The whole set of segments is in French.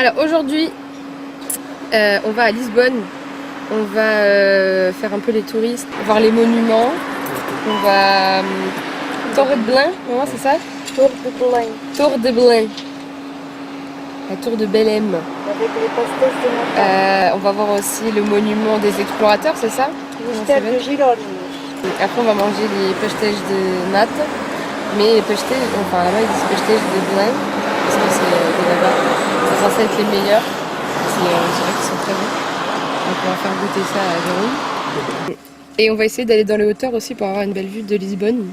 Alors aujourd'hui, on va à Lisbonne. On va faire un peu les touristes, voir les monuments. On va Torre de Belém, c'est ça? Tour de Belém. Tour de Belém. La tour de Belém. Avec les pastéis de Natal. On va voir aussi le monument des explorateurs, c'est ça? Mystère de Girolamo. Après on va manger les pastéis de nata. Mais les pastéis, enfin là-bas ils disent pastéis de Belém. Parce que c'est de là-bas. C'est censé être les meilleurs. Je dirais qu'ils sont très bons. Donc on va faire goûter ça à Jérôme. Et on va essayer d'aller dans les hauteurs aussi pour avoir une belle vue de Lisbonne.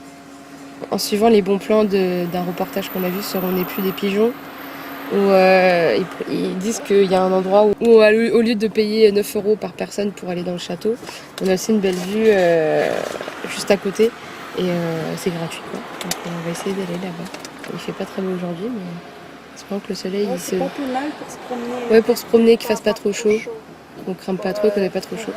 En suivant les bons plans d'un reportage qu'on a vu sur On n'est plus des pigeons. Où ils disent qu'il y a un endroit où au lieu de payer 9 € par personne pour aller dans le château, on a aussi une belle vue juste à côté et c'est gratuit quoi. Donc on va essayer d'aller là-bas. Il fait pas très beau aujourd'hui mais j'espère que le soleil il se... C'est pas plus mal pour se promener. Ouais, pour se promener, qu'il fasse pas trop chaud. On crame pas trop, qu'on ait pas trop chaud.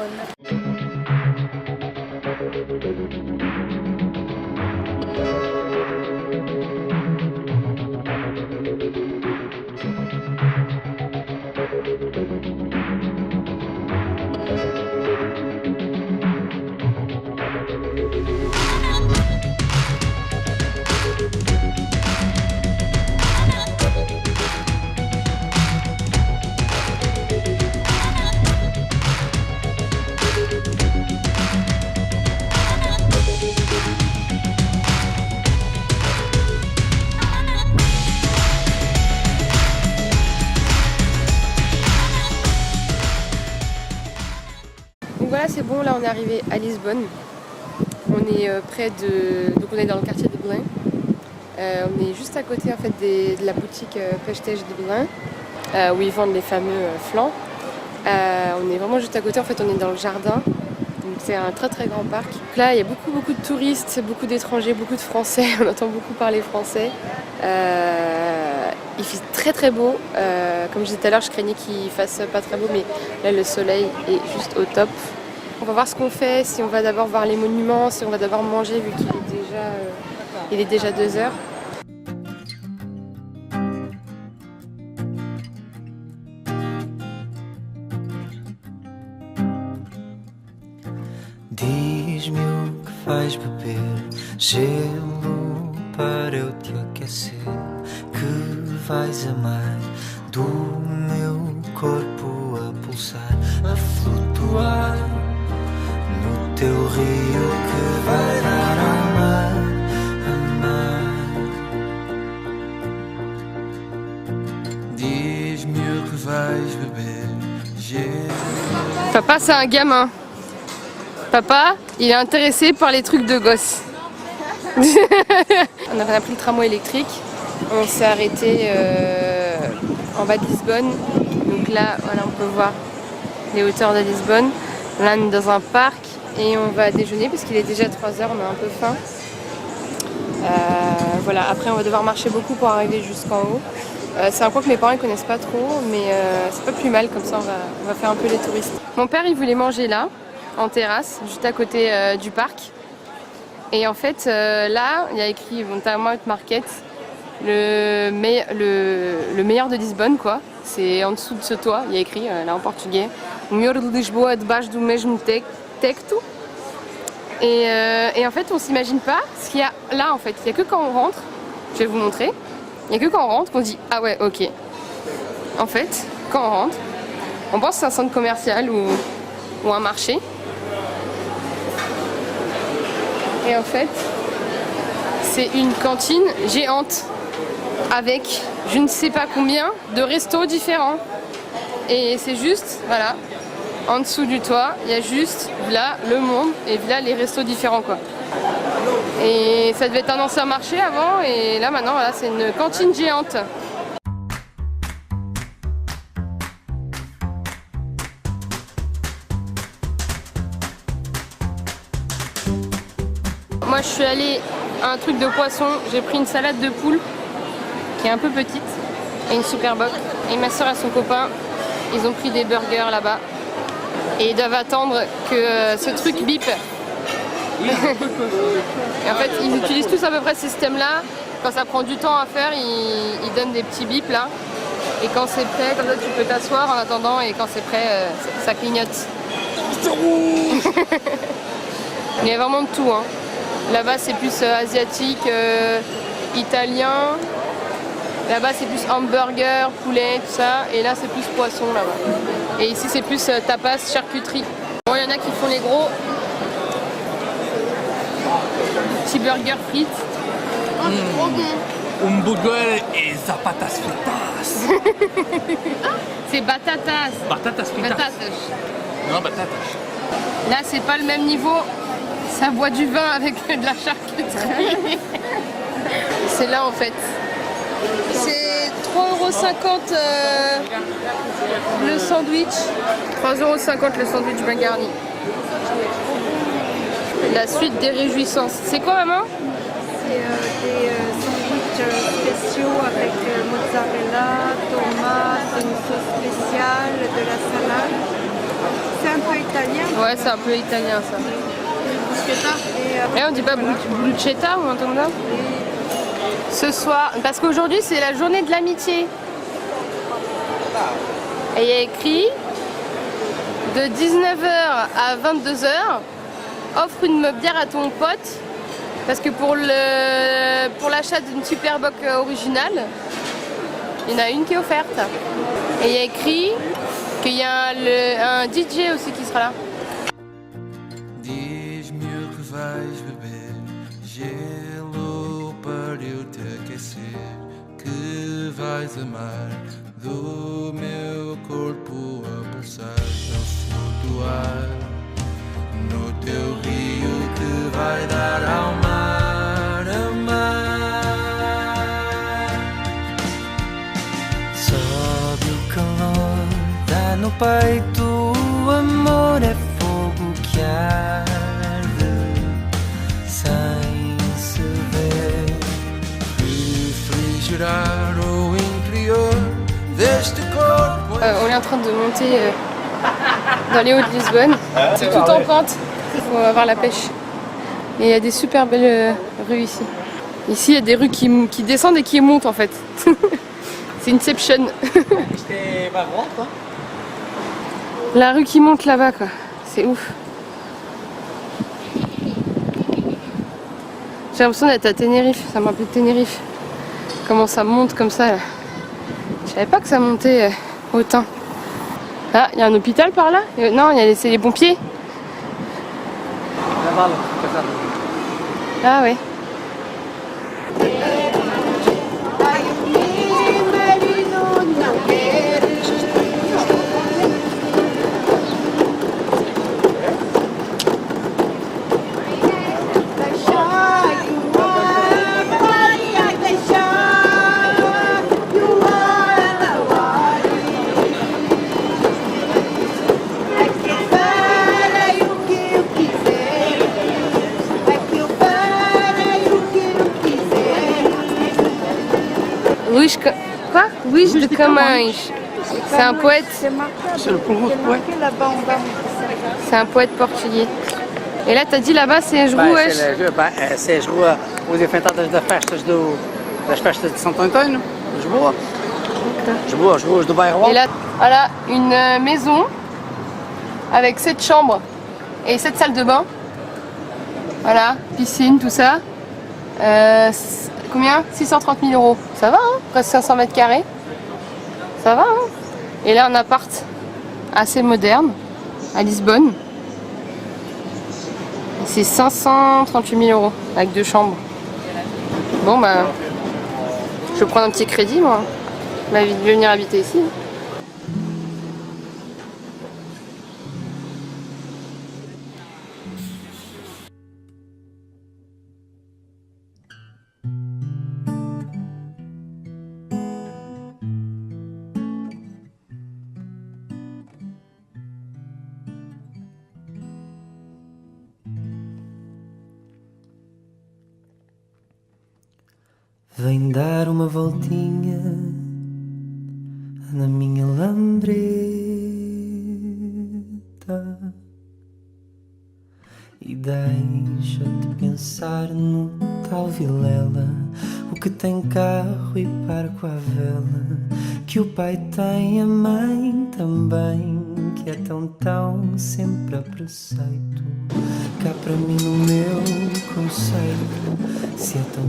Donc voilà, c'est bon, là on est arrivé à Lisbonne. On est près de... Donc on est dans le quartier de Belém. On est juste à côté en fait de la boutique Pastéis de Belém, où ils vendent les fameux flancs. On est vraiment juste à côté, en fait on est dans le jardin. Donc c'est un très très grand parc. Donc là il y a beaucoup de touristes, beaucoup d'étrangers, beaucoup de Français. On entend beaucoup parler français. Il fait très très beau. Comme je disais tout à l'heure, je craignais qu'il fasse pas très beau, mais là le soleil est juste au top. On va voir ce qu'on fait, si on va d'abord voir les monuments, si on va d'abord manger vu qu'il est déjà 2 heures. Diz-me o que vais beber, gelo para eu te aquecer, que vais amar do meu corpo a pulsar, a flutuar no teu rio que vai dar ao mar, amar. Diz-me o que vais beber, gelo. Papa c'est un gamin. Papa, il est intéressé par les trucs de gosse. On a pris le tramway électrique. On s'est arrêté en bas de Lisbonne. Donc là, voilà, on peut voir les hauteurs de Lisbonne. Là, on est dans un parc et on va déjeuner parce qu'il est déjà 3 h, on a un peu faim. Voilà, après on va devoir marcher beaucoup pour arriver jusqu'en haut. C'est un coin que mes parents ne connaissent pas trop, mais c'est pas plus mal, comme ça on va faire un peu les touristes. Mon père, il voulait manger là, en terrasse, juste à côté du parc. Et en fait, là, il y a écrit Montemart Market, le meilleur de Lisbonne, quoi. C'est en dessous de ce toit, il y a écrit, là en portugais. O melhor de Lisboa debaixo do mesmo teto. Et en fait, on s'imagine pas ce qu'il y a là, en fait. Il n'y a que quand on rentre, je vais vous montrer, il n'y a que quand on rentre qu'on dit « Ah ouais, ok ». En fait, quand on rentre, on pense que c'est un centre commercial ou un marché. Et en fait, c'est une cantine géante avec je ne sais pas combien de restos différents. Et c'est juste, voilà, en dessous du toit, il y a juste là le monde et là les restos différents quoi. Et ça devait être un ancien marché avant et là maintenant voilà, c'est une cantine géante. Moi je suis allée à un truc de poisson, j'ai pris une salade de poule qui est un peu petite et une super bock. Et ma soeur et son copain, ils ont pris des burgers là-bas et ils doivent attendre que ce truc bip. Et en fait ils utilisent tous à peu près ce système là. Quand ça prend du temps à faire, ils donnent des petits bips là. Et quand c'est prêt, comme ça tu peux t'asseoir en attendant et quand c'est prêt, ça clignote. Il y a vraiment de tout. Hein. Là-bas c'est plus asiatique, italien. Là-bas c'est plus hamburger, poulet, tout ça. Et là c'est plus poisson là-bas. Et ici c'est plus tapas, charcuterie. Bon, il y en a qui font les gros. Petits burgers frites. Oh, c'est trop bon. Un burger et zapatas fritas. C'est batatas. Batatas fritas. Batatas. Non, batatas. Là, c'est pas le même niveau. Ça boit du vin avec de la charcuterie. C'est là en fait. C'est 3,50 € le sandwich. 3,50 € le sandwich bien garni. La suite des réjouissances. C'est quoi, maman? C'est des sandwichs spéciaux avec mozzarella, tomate, une sauce spéciale, de la salade. C'est un peu italien. Ouais, c'est un peu italien ça. Et on dit pas bruschetta ou un truc comme ça? Ce soir, parce qu'aujourd'hui c'est la journée de l'amitié. Et il y a écrit de 19h à 22h, offre une bière à ton pote. Parce que pour l'achat d'une Superboc originale, il y en a une qui est offerte. Et il y a écrit qu'il y a un DJ aussi qui sera là. Diz-me o que vais beber, gelo para eu te aquecer, que vais amar do meu corpo a pulsar, a flutuar no teu rio que vai dar ao mar, sobe o calor, dá no peito, o amor é fogo que arde sem se ver, refrigerar o interior deste corpo. On est en train de monter dans les Hauts de Lisbonne. C'est tout en pente. Il faut avoir la pêche. Et il y a des super belles rues ici. Ici, il y a des rues qui descendent et qui montent en fait. C'est Inception. La rue qui monte là-bas, quoi. C'est ouf. J'ai l'impression d'être à Tenerife. Ça m'a rappelé Tenerife. Comment ça monte comme ça là. Je savais pas que ça montait autant. Ah, il y a un hôpital par là? Non, c'est les pompiers. Ah ouais. Quoi? Luís de Camões. C'est un poète. C'est le plus gros poète. C'est un poète portugais. Et là, t'as dit là-bas, c'est Juruas. C'est Lisboa, os enfeitadas das festas de Santo Antônio, Lisboa. Lisboa, as ruas do bairro. Et là, voilà, une maison avec 7 chambres et 7 salles de bain. Voilà, piscine, tout ça. Combien? 630 000 €. Ça va, hein? Presque 500 mètres carrés. Ça va, hein? Et là, un appart assez moderne à Lisbonne. C'est 538 000 € avec 2 chambres. Bon, bah, je vais prendre un petit crédit, moi. Ma vie de venir habiter ici. Vem dar uma voltinha na minha lambreta e deixa-te pensar no tal Vilela, o que tem carro e barco à vela que o pai tem, a mãe também, que é tão sempre a preceito. Cá para mim no meu conceito, se é tão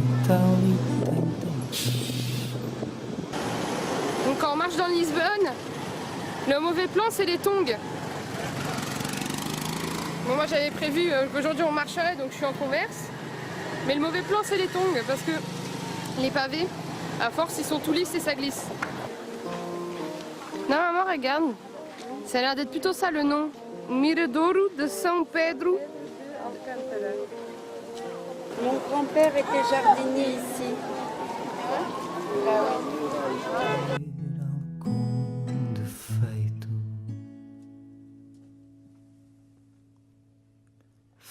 e tem tanto. Donc quand on marche dans Lisbonne, le mauvais plan c'est les tongs. Bon, moi j'avais prévu qu'aujourd'hui on marcherait, donc je suis en converse. Mais le mauvais plan c'est les tongs parce que les pavés, à force ils sont tout lisses et ça glisse. Non maman regarde, ça a l'air d'être plutôt ça le nom. Miradouro de São Pedro. Mon grand-père était jardinier ici. Algum defeito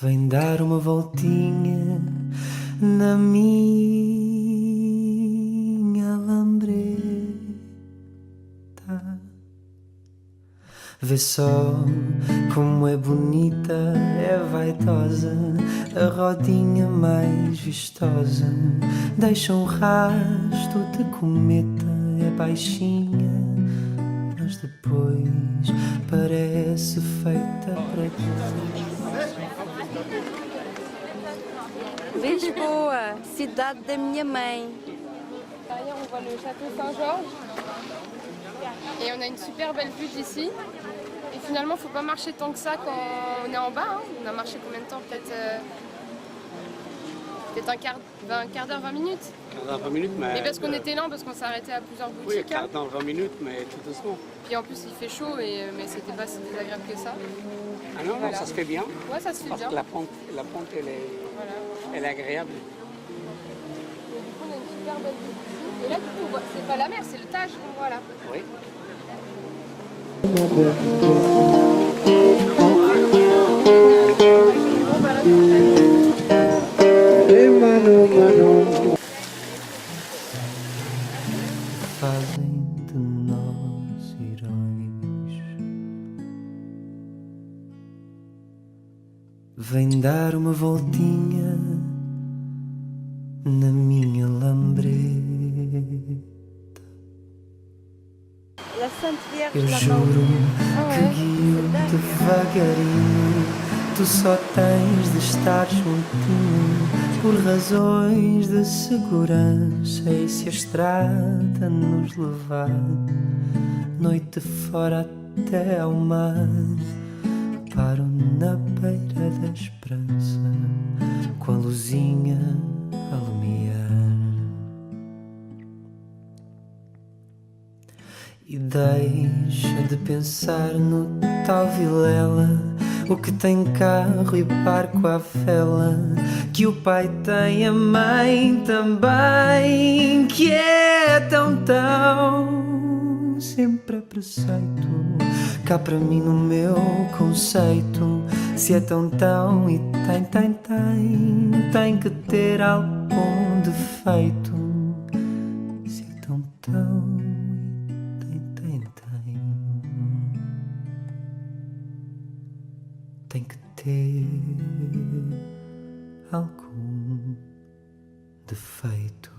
vem dar uma voltinha na minha lambreta. Vê só como é bonita, é vaidosa, a rodinha mais vistosa. Deixa um rasto de cometa, é baixinha, mas depois parece feita para Lisboa, cidade da minha mãe. Derrière on voit le château Saint-Georges et on a une super belle vue d'ici. Et finalement faut pas marcher tant que ça quand on est en bas. Hein. On a marché combien de temps? Peut-être un quart d'heure, 20 minutes. Quart d'heure, 20 minutes, Mais parce qu'on était lent, parce qu'on s'est arrêté à plusieurs Oui, boutiques. quart d'heure, 20 minutes, mais tout doucement. Puis en plus il fait chaud, mais c'était pas si désagréable que ça. Ah non, Voilà. ça se fait bien. Ouais, ça se fait Parce bien. que la pente Voilà. elle est agréable. Et du coup on a une super belle vue d'ici. Et là du coup on voit, c'est pas la mer, c'est le Tage qu'on voit là. Oui. fazem de nós heróis. Vem dar uma voltinha na minha lambreta. La Sainte Vierge Eu là-bas. juro que guio devagarinho. Tu só tens de estar juntinho por razões de segurança. E se a estrada nos levar noite fora até ao mar, paro na beira da esperança com a luzinha a lumiar. E deixa de pensar no tal Vilela, o que tem carro e barco à vela, que o pai tem, a mãe também, que é tão sempre a preceito. Cá para mim no meu conceito, se é tão e tem que ter algum defeito. Se é tão tem que ter algum defeito.